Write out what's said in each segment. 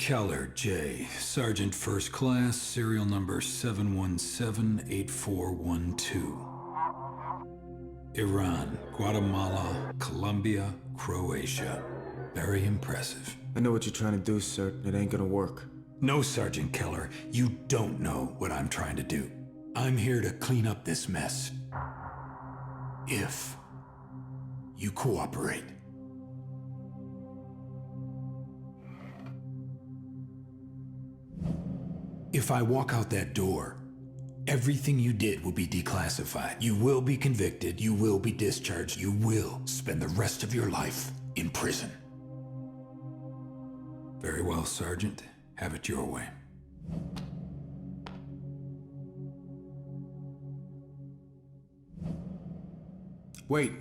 Keller, J. Sergeant First Class, serial number 7178412. Iran, Guatemala, Colombia, Croatia. Very impressive. I know what you're trying to do, sir. It ain't gonna work. No, Sergeant Keller, you don't know what I'm trying to do. I'm here to clean up this mess. If you cooperate. If I walk out that door, everything you did will be declassified. You will be convicted, you will be discharged, you will spend the rest of your life in prison. Very well, Sergeant. Have it your way. Wait.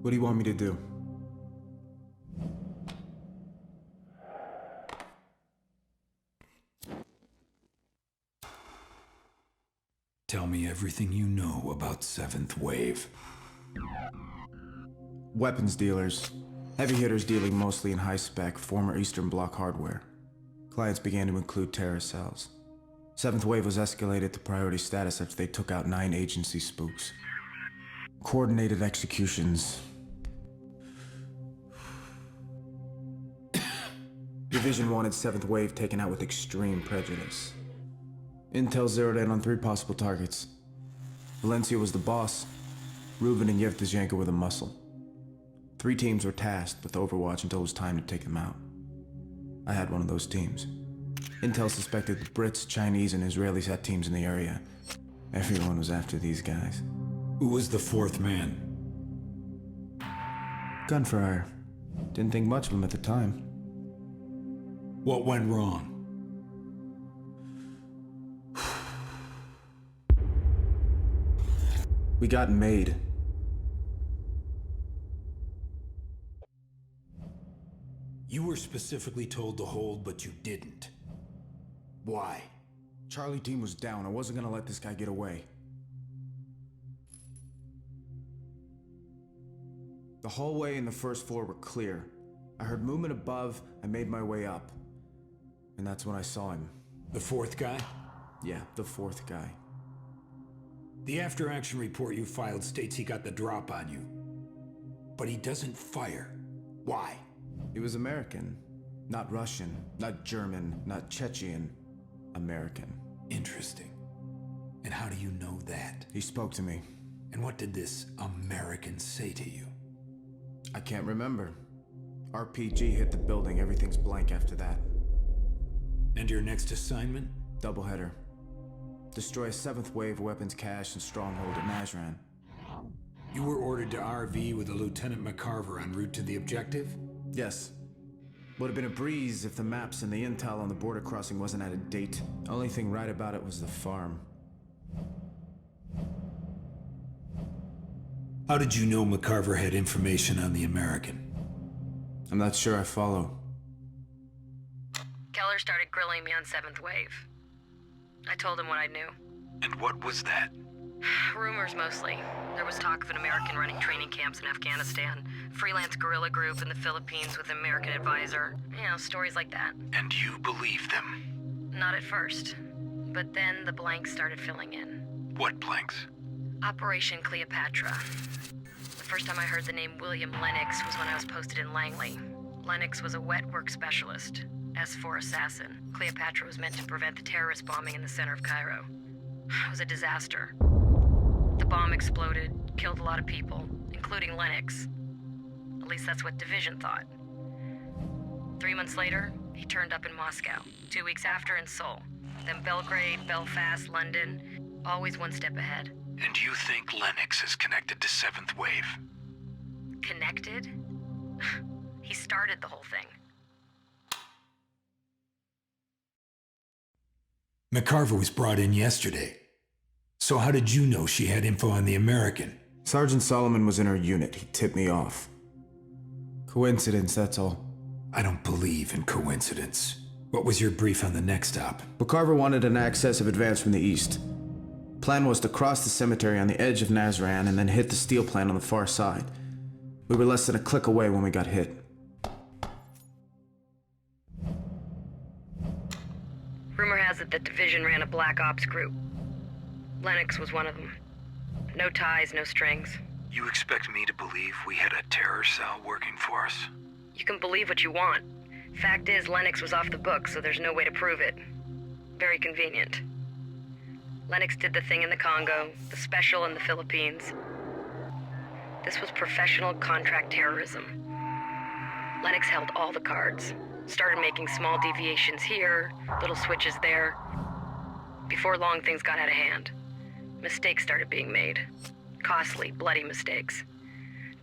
What do you want me to do? Tell me everything you know about Seventh Wave. Weapons dealers. Heavy hitters dealing mostly in high-spec, former Eastern Bloc hardware. Clients began to include terrorist cells. Seventh Wave was escalated to priority status after they took out 9 agency spooks. Coordinated executions. Division wanted Seventh Wave taken out with extreme prejudice. Intel zeroed in on 3 possible targets. Valencia was the boss. Rubin and Yevtushenko were the muscle. 3 teams were tasked with Overwatch until it was time to take them out. I had one of those teams. Intel suspected the Brits, Chinese, and Israelis had teams in the area. Everyone was after these guys. Who was the 4th man? Gun for hire. Didn't think much of him at the time. What went wrong? We got made. You were specifically told to hold, but you didn't. Why? Charlie team was down. I wasn't gonna let this guy get away. The hallway and the first floor were clear. I heard movement above. I made my way up. And that's when I saw him. The 4th guy? Yeah, the 4th guy. The after-action report you filed states he got the drop on you. But he doesn't fire. Why? He was American. Not Russian, not German, not Chechen. American. Interesting. And how do you know that? He spoke to me. And what did this American say to you? I can't remember. RPG hit the building. Everything's blank after that. And your next assignment? Doubleheader. Destroy a 7th Wave weapons cache and stronghold at Nazran. You were ordered to RV with a Lieutenant McCarver en route to the objective? Yes. Would have been a breeze if the maps and the intel on the border crossing wasn't out of date. Only thing right about it was the farm. How did you know McCarver had information on the American? I'm not sure I follow. Keller started grilling me on 7th Wave. I told him what I knew. And what was that? Rumors mostly. There was talk of an American running training camps in Afghanistan, freelance guerrilla group in the Philippines with an American advisor. You know, stories like that. And you believed them? Not at first. But then the blanks started filling in. What blanks? Operation Cleopatra. The first time I heard the name William Lennox was when I was posted in Langley. Lennox was a wet work specialist. S4 assassin. Cleopatra was meant to prevent the terrorist bombing in the center of Cairo. It was a disaster. The bomb exploded, killed a lot of people, including Lennox. At least that's what Division thought. 3 months later, he turned up in Moscow. 2 weeks after in Seoul. Then Belgrade, Belfast, London. Always one step ahead. And you think Lennox is connected to 7th Wave? Connected? He started the whole thing. McCarver was brought in yesterday. So how did you know she had info on the American? Sergeant Solomon was in her unit. He tipped me off. Coincidence, that's all. I don't believe in coincidence. What was your brief on the next stop? McCarver wanted an excessive advance from the east. Plan was to cross the cemetery on the edge of Nazran and then hit the steel plant on the far side. We were less than a click away when we got hit. that the Division ran a Black Ops group. Lennox was one of them. No ties, no strings. You expect me to believe we had a terror cell working for us? You can believe what you want. Fact is, Lennox was off the books, so there's no way to prove it. Very convenient. Lennox did the thing in the Congo, the special in the Philippines. This was professional contract terrorism. Lennox held all the cards. Started making small deviations here, little switches there. Before long, things got out of hand. Mistakes started being made. Costly, bloody mistakes.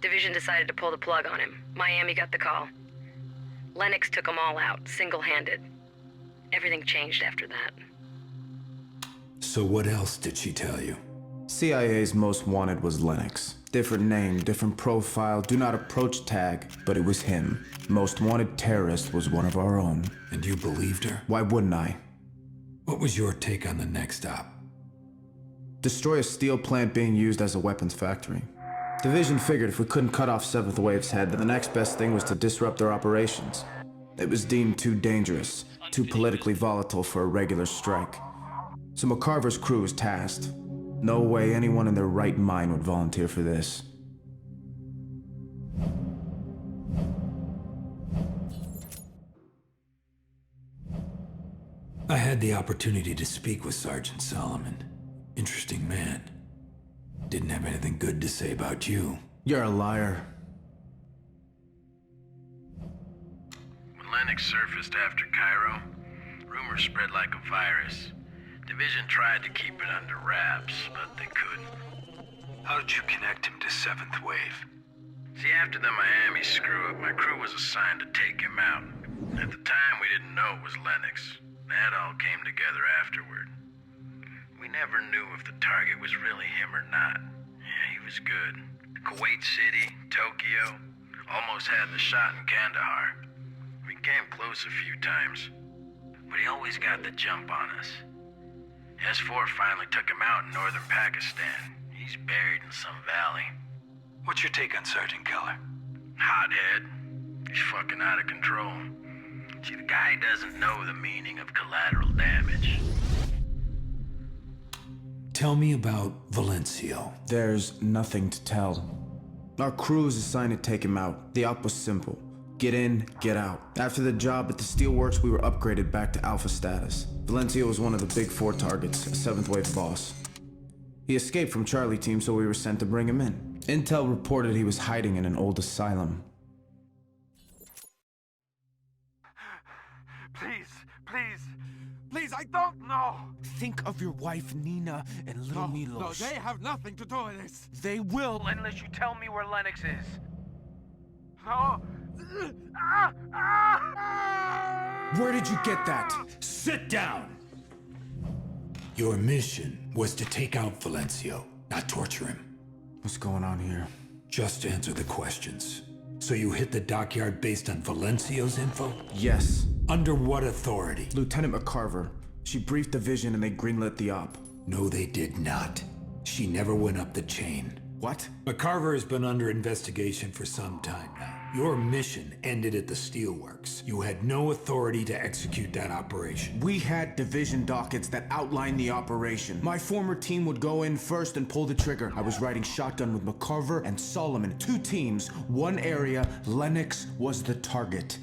Division decided to pull the plug on him. Miami got the call. Lennox took them all out, single-handed. Everything changed after that. So what else did she tell you? CIA's most wanted was Lennox. Different name, different profile, do not approach tag, but it was him. Most wanted terrorist was one of our own. And you believed her? Why wouldn't I? What was your take on the next op? Destroy a steel plant being used as a weapons factory. Division figured if we couldn't cut off 7th Wave's head, then the next best thing was to disrupt their operations. It was deemed too dangerous, too politically volatile for a regular strike. So McCarver's crew was tasked. No way anyone in their right mind would volunteer for this. I had the opportunity to speak with Sergeant Solomon. Interesting man. Didn't have anything good to say about you. You're a liar. When Lennox surfaced after Cairo, rumors spread like a virus. Division tried to keep it under wraps, but they couldn't. How did you connect him to 7th Wave? See, after the Miami screw-up, my crew was assigned to take him out. At the time, we didn't know it was Lennox. That all came together afterward. We never knew if the target was really him or not. Yeah, he was good. Kuwait City, Tokyo, almost had the shot in Kandahar. We came close a few times, but he always got the jump on us. S4 finally took him out in northern Pakistan. He's buried in some valley. What's your take on Sergeant Keller? Hothead. He's fucking out of control. See, the guy doesn't know the meaning of collateral damage. Tell me about Valencio. There's nothing to tell. Our crew was assigned to take him out. The op was simple. Get in, get out. After the job at the steelworks, we were upgraded back to alpha status. Valencio was one of the big 4 targets, a 7th Wave boss. He escaped from Charlie Team, so we were sent to bring him in. Intel reported he was hiding in an old asylum. Please, I don't know! Think of your wife, Nina, and little No, Milos. they have nothing to do with this! They will, unless you tell me where Lennox is. No! Where did you get that? Sit down! Your mission was to take out Valencio, not torture him. What's going on here? Just answer the questions. So you hit the dockyard based on Valencio's info? Yes. Under what authority? Lieutenant McCarver. She briefed Division and they greenlit the op. No, they did not. She never went up the chain. What? McCarver has been under investigation for some time now. Your mission ended at the steelworks. You had no authority to execute that operation. We had Division dockets that outlined the operation. My former team would go in first and pull the trigger. I was riding shotgun with McCarver and Solomon. 2 teams, 1 area. Lennox was the target.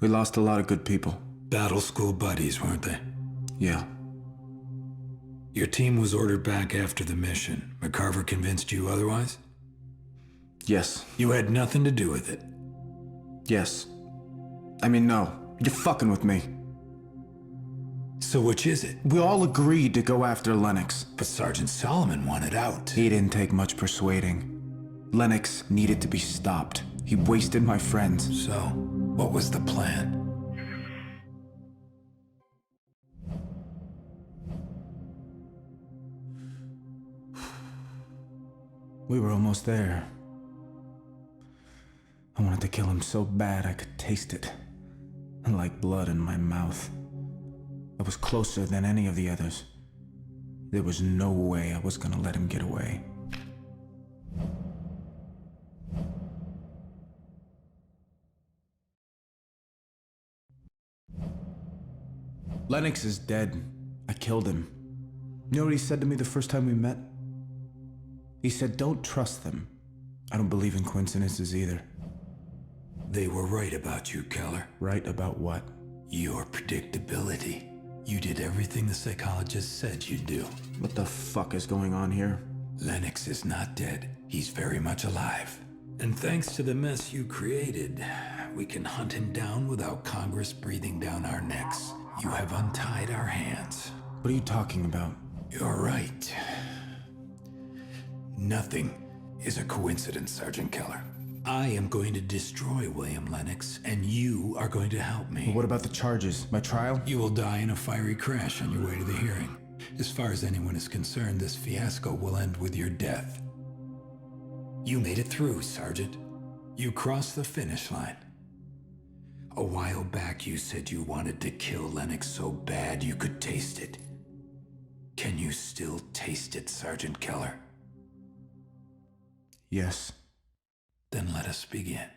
We lost a lot of good people. Battle school buddies, weren't they? Yeah. Your team was ordered back after the mission. McCarver convinced you otherwise? Yes. You had nothing to do with it. Yes. I mean, no. You're fucking with me. So which is it? We all agreed to go after Lennox. But Sergeant Solomon wanted out. He didn't take much persuading. Lennox needed to be stopped. He wasted my friends. So, what was the plan? We were almost there. I wanted to kill him so bad I could taste it. Like blood in my mouth. I was closer than any of the others. There was no way I was gonna let him get away. Lennox is dead. I killed him. You know what he said to me the first time we met? He said, "Don't trust them." I don't believe in coincidences either. They were right about you, Keller. Right about what? Your predictability. You did everything the psychologist said you'd do. What the fuck is going on here? Lennox is not dead. He's very much alive. And thanks to the mess you created, we can hunt him down without Congress breathing down our necks. You have untied our hands. What are you talking about? You're right. Nothing is a coincidence, Sergeant Keller. I am going to destroy William Lennox, and you are going to help me. What about the charges? My trial? You will die in a fiery crash on your way to the hearing. As far as anyone is concerned, this fiasco will end with your death. You made it through, Sergeant. You crossed the finish line. A while back, you said you wanted to kill Lennox so bad you could taste it. Can you still taste it, Sergeant Keller? Yes. Then let us begin.